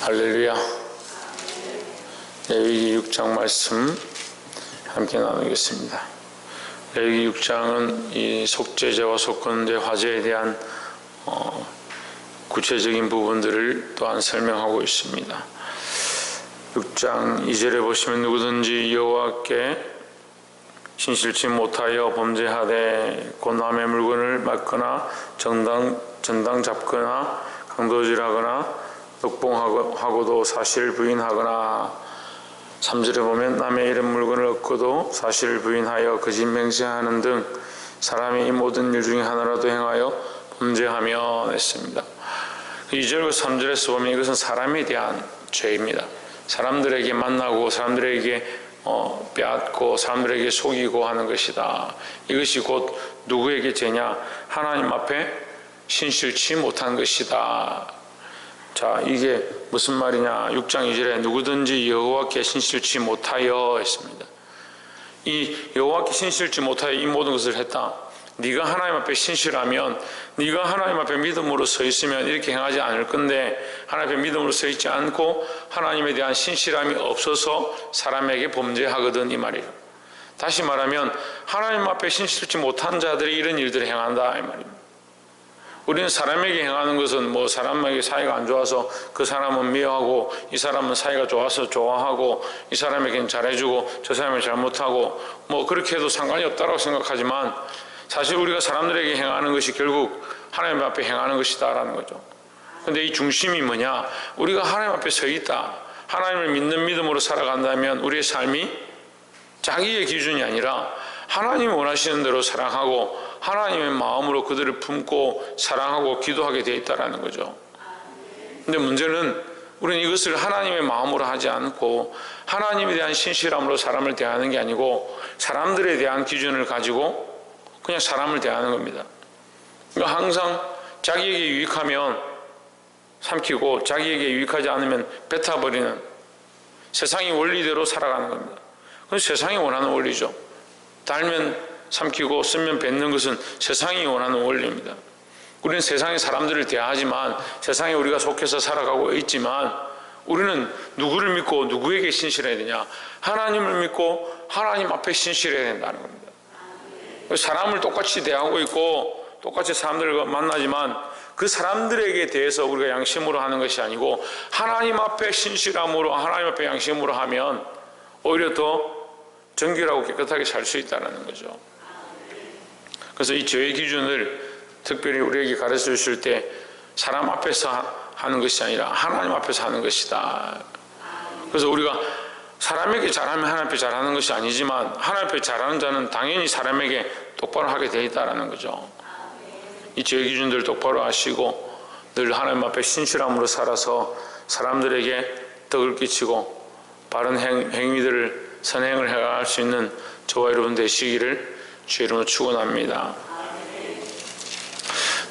할렐루야. 레위기 6장 말씀 함께 나누겠습니다. 레위기 6장은 이 속죄제와 속건제 화제에 대한 구체적인 부분들을 또한 설명하고 있습니다. 6장 2절에 보시면 누구든지 여호와께 신실치 못하여 범죄하되 곧 남의 물건을 막거나 전당 잡거나 강도질하거나 덕봉하고도 사실을 부인하거나 3절에 보면 남의 이름 물건을 얻고도 사실을 부인하여 거짓 맹세하는 등 사람이 이 모든 일 중에 하나라도 행하여 범죄하며 했습니다. 2절과 3절에서 보면 이것은 사람에 대한 죄입니다. 사람들에게 만나고 사람들에게 빼앗고 사람들에게 속이고 하는 것이다. 이것이 곧 누구에게 죄냐? 하나님 앞에 신실치 못한 것이다. 자, 이게 무슨 말이냐? 6장 2절에 누구든지 여호와께 신실치 못하여 했습니다. 이 여호와께 신실치 못하여 이 모든 것을 했다. 네가 하나님 앞에 신실하면, 네가 하나님 앞에 믿음으로 서 있으면 이렇게 행하지 않을 건데, 하나님 앞에 믿음으로 서 있지 않고 하나님에 대한 신실함이 없어서 사람에게 범죄하거든, 이 말이에요. 다시 말하면 하나님 앞에 신실치 못한 자들이 이런 일들을 행한다, 이 말입니다. 우리는 사람에게 행하는 것은 사람에게 사이가 안 좋아서 그 사람은 미워하고, 이 사람은 사이가 좋아서 좋아하고, 이 사람에게는 잘해주고 저 사람은 잘못하고 그렇게 해도 상관이 없다고 생각하지만, 사실 우리가 사람들에게 행하는 것이 결국 하나님 앞에 행하는 것이다라는 거죠. 근데 이 중심이 뭐냐? 우리가 하나님 앞에 서 있다, 하나님을 믿는 믿음으로 살아간다면 우리의 삶이 자기의 기준이 아니라 하나님이 원하시는 대로 사랑하고 하나님의 마음으로 그들을 품고 사랑하고 기도하게 되어 있다는 거죠. 근데 문제는 우리는 이것을 하나님의 마음으로 하지 않고 하나님에 대한 신실함으로 사람을 대하는 게 아니고 사람들에 대한 기준을 가지고 그냥 사람을 대하는 겁니다. 그러니까 항상 자기에게 유익하면 삼키고 자기에게 유익하지 않으면 뱉어버리는 세상의 원리대로 살아가는 겁니다. 그건 세상이 원하는 원리죠. 달면 삼키고 쓰면 뱉는 것은 세상이 원하는 원리입니다. 우리는 세상의 사람들을 대하지만 세상에 우리가 속해서 살아가고 있지만 우리는 누구를 믿고 누구에게 신실해야 되냐? 하나님을 믿고 하나님 앞에 신실해야 된다는 겁니다. 사람을 똑같이 대하고 있고 똑같이 사람들과 만나지만 그 사람들에게 대해서 우리가 양심으로 하는 것이 아니고 하나님 앞에 신실함으로 하나님 앞에 양심으로 하면 오히려 더 정결하고 깨끗하게 살 수 있다는 거죠. 그래서 이 죄의 기준을 특별히 우리에게 가르쳐 주실 때 사람 앞에서 하는 것이 아니라 하나님 앞에서 하는 것이다. 그래서 우리가 사람에게 잘하면 하나님 앞에 잘하는 것이 아니지만 하나님 앞에 잘하는 자는 당연히 사람에게 똑바로 하게 되어 있다는 거죠. 이 죄의 기준들을 똑바로 아시고 늘 하나님 앞에 신실함으로 살아서 사람들에게 덕을 끼치고 바른 행위들을 선행을 해갈 수 있는 저와 여러분 되시기를 주의 이름으로 축원합니다.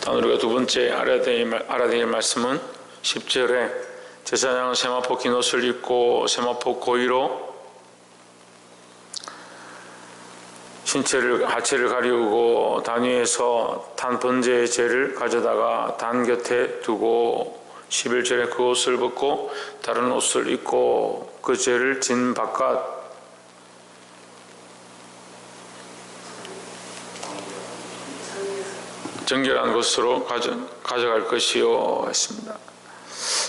다음 우리가 두 번째 알아야 될 말씀은 10절에 제사장은 세마포 긴 옷을 입고 세마포 고위로 하체를 가리우고 단 위에서 단 번제의 재를 가져다가 단 곁에 두고 11절에 그 옷을 벗고 다른 옷을 입고 그 재를 진 바깥 정결한 곳으로 가져갈 것이요 했습니다.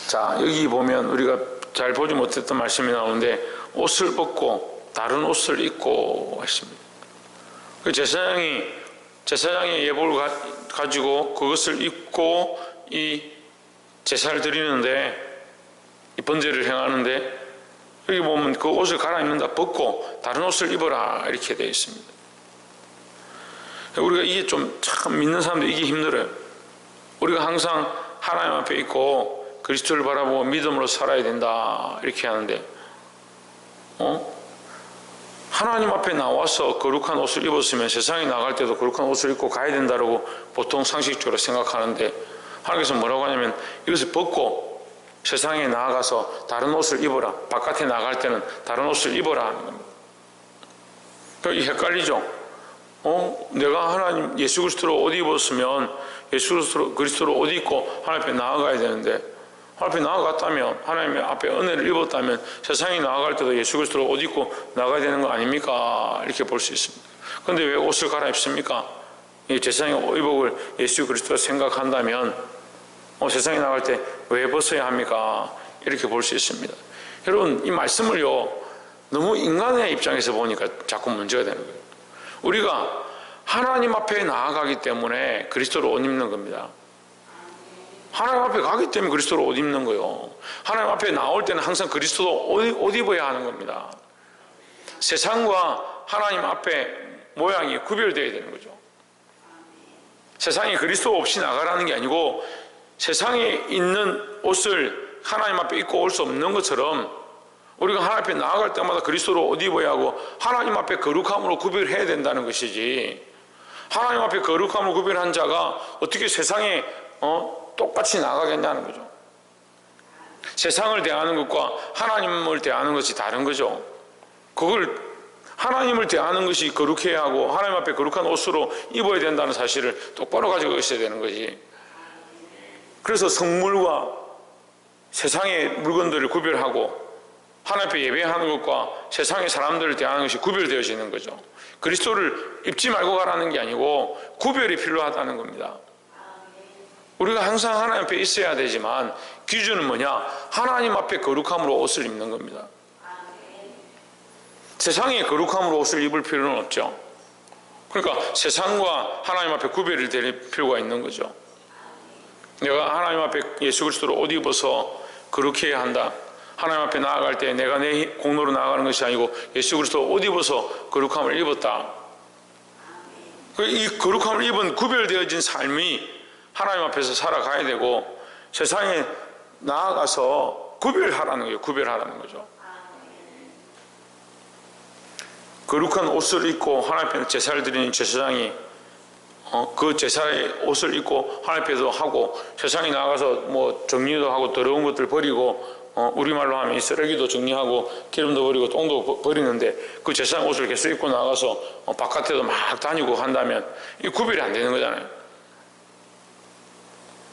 자, 여기 보면 우리가 잘 보지 못했던 말씀이 나오는데 옷을 벗고 다른 옷을 입고 했습니다. 그 제사장의 예복을 가지고 그것을 입고 이 제사를 드리는데 이 번제를 행하는데 여기 보면 그 옷을 갈아입는다, 벗고 다른 옷을 입어라 이렇게 되어 있습니다. 우리가 이게 참 믿는 사람들 이게 힘들어요. 우리가 항상 하나님 앞에 있고 그리스도를 바라보고 믿음으로 살아야 된다 이렇게 하는데 하나님 앞에 나와서 거룩한 옷을 입었으면 세상에 나갈 때도 거룩한 옷을 입고 가야 된다고 보통 상식적으로 생각하는데 하나님께서 뭐라고 하냐면 이것을 벗고 세상에 나아가서 다른 옷을 입어라, 바깥에 나갈 때는 다른 옷을 입어라 하는 겁니다. 그러니까 헷갈리죠. 내가 하나님 예수 그리스도로 옷 입었으면 예수 그리스도로 옷 입고 하나님 앞에 나아가야 되는데 앞에 나아갔다면, 하나님 앞에 은혜를 입었다면 세상에 나아갈 때도 예수 그리스도로 옷 입고 나가야 되는 거 아닙니까? 이렇게 볼 수 있습니다. 그런데 왜 옷을 갈아입습니까? 이 세상의 의복을 예수 그리스도로 생각한다면 세상에 나갈 때 왜 벗어야 합니까? 이렇게 볼 수 있습니다. 여러분, 이 말씀을요 너무 인간의 입장에서 보니까 자꾸 문제가 되는 거예요. 우리가 하나님 앞에 나아가기 때문에 그리스도로 옷 입는 겁니다. 하나님 앞에 가기 때문에 그리스도로 옷 입는 거예요. 하나님 앞에 나올 때는 항상 그리스도로 옷 입어야 하는 겁니다. 세상과 하나님 앞에 모양이 구별되어야 되는 거죠. 세상에 그리스도 없이 나가라는 게 아니고 세상에 있는 옷을 하나님 앞에 입고 올 수 없는 것처럼 우리가 하나님 앞에 나아갈 때마다 그리스도로 옷 입어야 하고 하나님 앞에 거룩함으로 구별해야 된다는 것이지, 하나님 앞에 거룩함으로 구별한 자가 어떻게 세상에 똑같이 나가겠냐는 거죠. 세상을 대하는 것과 하나님을 대하는 것이 다른 거죠. 그걸 하나님을 대하는 것이 거룩해야 하고 하나님 앞에 거룩한 옷으로 입어야 된다는 사실을 똑바로 가지고 있어야 되는 거지. 그래서 성물과 세상의 물건들을 구별하고 하나님 앞에 예배하는 것과 세상의 사람들을 대하는 것이 구별되어지는 거죠. 그리스도를 입지 말고 가라는 게 아니고 구별이 필요하다는 겁니다. 우리가 항상 하나님 앞에 있어야 되지만 기준은 뭐냐? 하나님 앞에 거룩함으로 옷을 입는 겁니다. 세상에 거룩함으로 옷을 입을 필요는 없죠. 그러니까 세상과 하나님 앞에 구별이 될 필요가 있는 거죠. 내가 하나님 앞에 예수 그리스도로 옷 입어서 거룩해야 한다. 하나님 앞에 나아갈 때 내가 내 공로로 나아가는 것이 아니고 예수 그리스도 옷 입어서 거룩함을 입었다. 이 거룩함을 입은 구별되어진 삶이 하나님 앞에서 살아가야 되고 세상에 나아가서 구별하라는 거예요. 구별하라는 거죠. 거룩한 옷을 입고 하나님 앞에 제사를 드리는 제사장이 그 제사의 옷을 입고 하나님 앞에서 하고 세상에 나가서 뭐 정리도 하고 더러운 것들 버리고 우리말로 하면 이 쓰레기도 정리하고 기름도 버리고 똥도 버리는데 그 제사장 옷을 계속 입고 나가서 바깥에도 막 다니고 한다면 이 구별이 안 되는 거잖아요.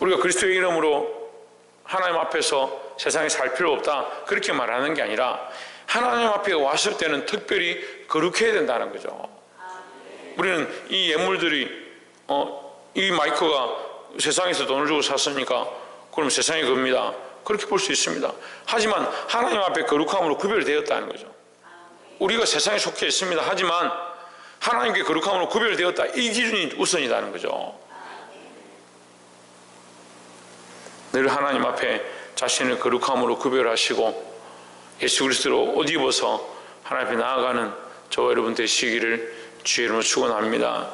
우리가 그리스도의 이름으로 하나님 앞에서 세상에 살 필요 없다 그렇게 말하는 게 아니라 하나님 앞에 왔을 때는 특별히 거룩해야 된다는 거죠. 우리는 이 예물들이 이 마이크가 세상에서 돈을 주고 샀으니까 그럼 세상의 겁니다. 그렇게 볼 수 있습니다. 하지만 하나님 앞에 거룩함으로 구별되었다는 거죠. 우리가 세상에 속해 있습니다. 하지만 하나님께 거룩함으로 구별되었다. 이 기준이 우선이라는 거죠. 늘 하나님 앞에 자신을 거룩함으로 구별하시고 예수 그리스도로 옷 입어서 하나님 앞에 나아가는 저와 여러분 되시기를 주의 이름으로 축원합니다.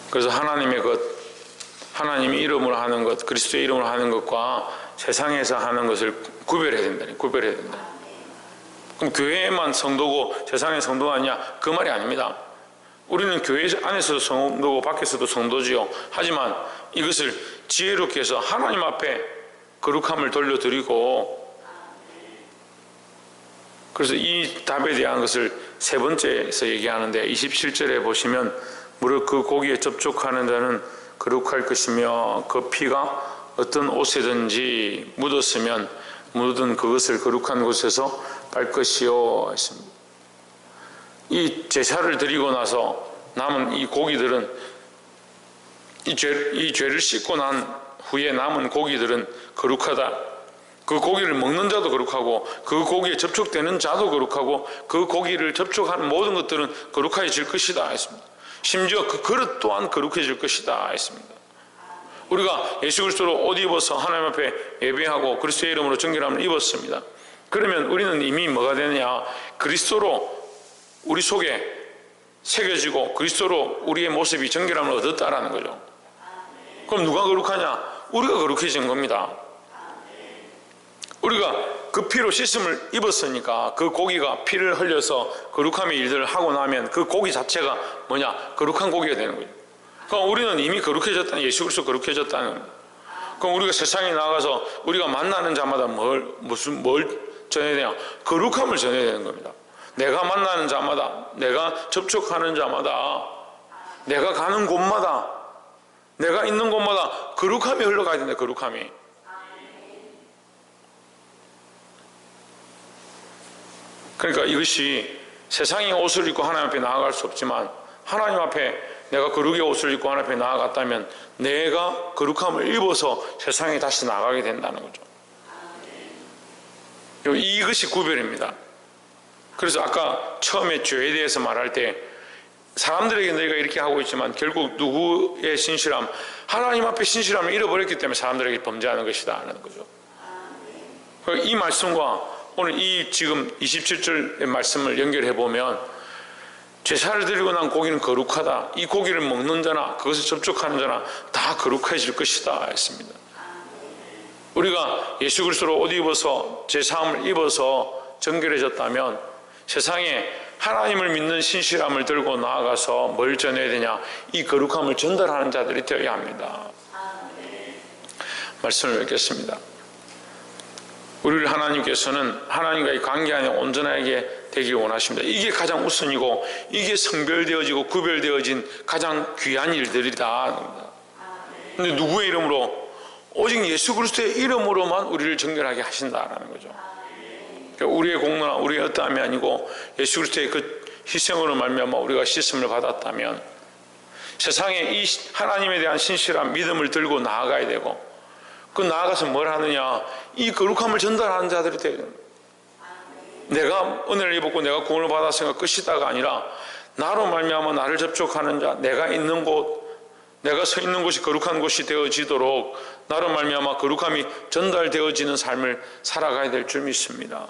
그래서 하나님의 것, 하나님의 이름으로 하는 것, 그리스도의 이름으로 하는 것과 세상에서 하는 것을 구별해야 된다. 구별해야 된다. 그럼 교회에만 성도고 세상에 성도가 아니냐? 그 말이 아닙니다. 우리는 교회 안에서도 성도고 밖에서도 성도지요. 하지만 이것을 지혜롭게 해서 하나님 앞에 거룩함을 돌려드리고, 그래서 이 답에 대한 것을 세 번째에서 얘기하는데 27절에 보시면 무릇 그 고기에 접촉하는 자는 거룩할 것이며 그 피가 어떤 옷에든지 묻었으면 묻은 그것을 거룩한 곳에서 빨 것이요 했습니다. 이 제사를 드리고 나서 남은 이 고기들은 이 죄를 씻고 난 후에 남은 고기들은 거룩하다. 그 고기를 먹는 자도 거룩하고 그 고기에 접촉되는 자도 거룩하고 그 고기를 접촉하는 모든 것들은 거룩해질 것이다 했습니다. 심지어 그 그릇 또한 거룩해질 것이다 했습니다. 우리가 예수 그리스도로 옷 입어서 하나님 앞에 예배하고 그리스도의 이름으로 정결함을 입었습니다. 그러면 우리는 이미 뭐가 되느냐? 그리스도로 우리 속에 새겨지고 그리스도로 우리의 모습이 정결함을 얻었다라는 거죠. 그럼 누가 거룩하냐? 우리가 거룩해진 겁니다. 우리가 그 피로 씻음을 입었으니까 그 고기가 피를 흘려서 거룩함의 일들을 하고 나면 그 고기 자체가 뭐냐? 거룩한 고기가 되는 거죠. 그럼 우리는 이미 거룩해졌다는, 예수 그리스도 거룩해졌다는 겁니다. 그럼 우리가 세상에 나가서 우리가 만나는 자마다 뭘 전해야 되냐? 거룩함을 전해야 되는 겁니다. 내가 만나는 자마다, 내가 접촉하는 자마다, 내가 가는 곳마다, 내가 있는 곳마다 거룩함이 흘러가야 된다. 거룩함이. 그러니까 이것이 세상이 옷을 입고 하나님 앞에 나아갈 수 없지만 하나님 앞에 내가 거룩의 옷을 입고 하나님 앞에 나아갔다면 내가 거룩함을 입어서 세상에 다시 나가게 된다는 거죠. 이것이 구별입니다. 그래서 아까 처음에 죄에 대해서 말할 때 사람들에게 내가 이렇게 하고 있지만 결국 누구의 신실함? 하나님 앞에 신실함을 잃어버렸기 때문에 사람들에게 범죄하는 것이다 하는 거죠. 이 말씀과 오늘 이 지금 27절의 말씀을 연결해 보면 제사를 드리고 난 고기는 거룩하다. 이 고기를 먹는 자나 그것을 접촉하는 자나 다 거룩해질 것이다 했습니다. 우리가 예수 그리스도로 옷 입어서 제사함을 입어서 정결해졌다면 세상에 하나님을 믿는 신실함을 들고 나아가서 뭘 전해야 되냐? 이 거룩함을 전달하는 자들이 되어야 합니다. 말씀을 맺겠습니다. 우리를 하나님께서는 하나님과의 관계 안에 온전하게 되길 원하십니다. 이게 가장 우선이고 이게 성별되어지고 구별되어진 가장 귀한 일들이다. 그런데 누구의 이름으로? 오직 예수 그리스도의 이름으로만 우리를 정결하게 하신다라는 거죠. 그러니까 우리의 공로나 우리의 어떠함이 아니고 예수 그리스도의 그 희생으로 말미암아 우리가 씻음을 받았다면 세상에 이 하나님에 대한 신실한 믿음을 들고 나아가야 되고 그 나아가서 뭘 하느냐? 이 거룩함을 전달하는 자들이 되는 거예요. 내가 은혜를 입었고 내가 구원을 받았으니까 끝이다가 아니라 나로 말미암아 나를 접촉하는 자, 내가 있는 곳, 내가 서 있는 곳이 거룩한 곳이 되어지도록 나로 말미암아 거룩함이 전달되어지는 삶을 살아가야 될 줄 믿습니다.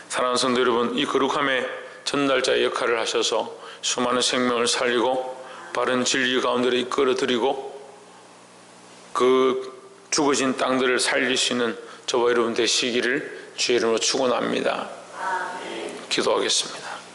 사랑하는 성도 여러분, 이 거룩함의 전달자의 역할을 하셔서 수많은 생명을 살리고 바른 진리 가운데로 이끌어드리고 그 죽어진 땅들을 살릴 수 있는 저와 여러분 되시기를 주의 이름으로 축원합니다. 기도하겠습니다.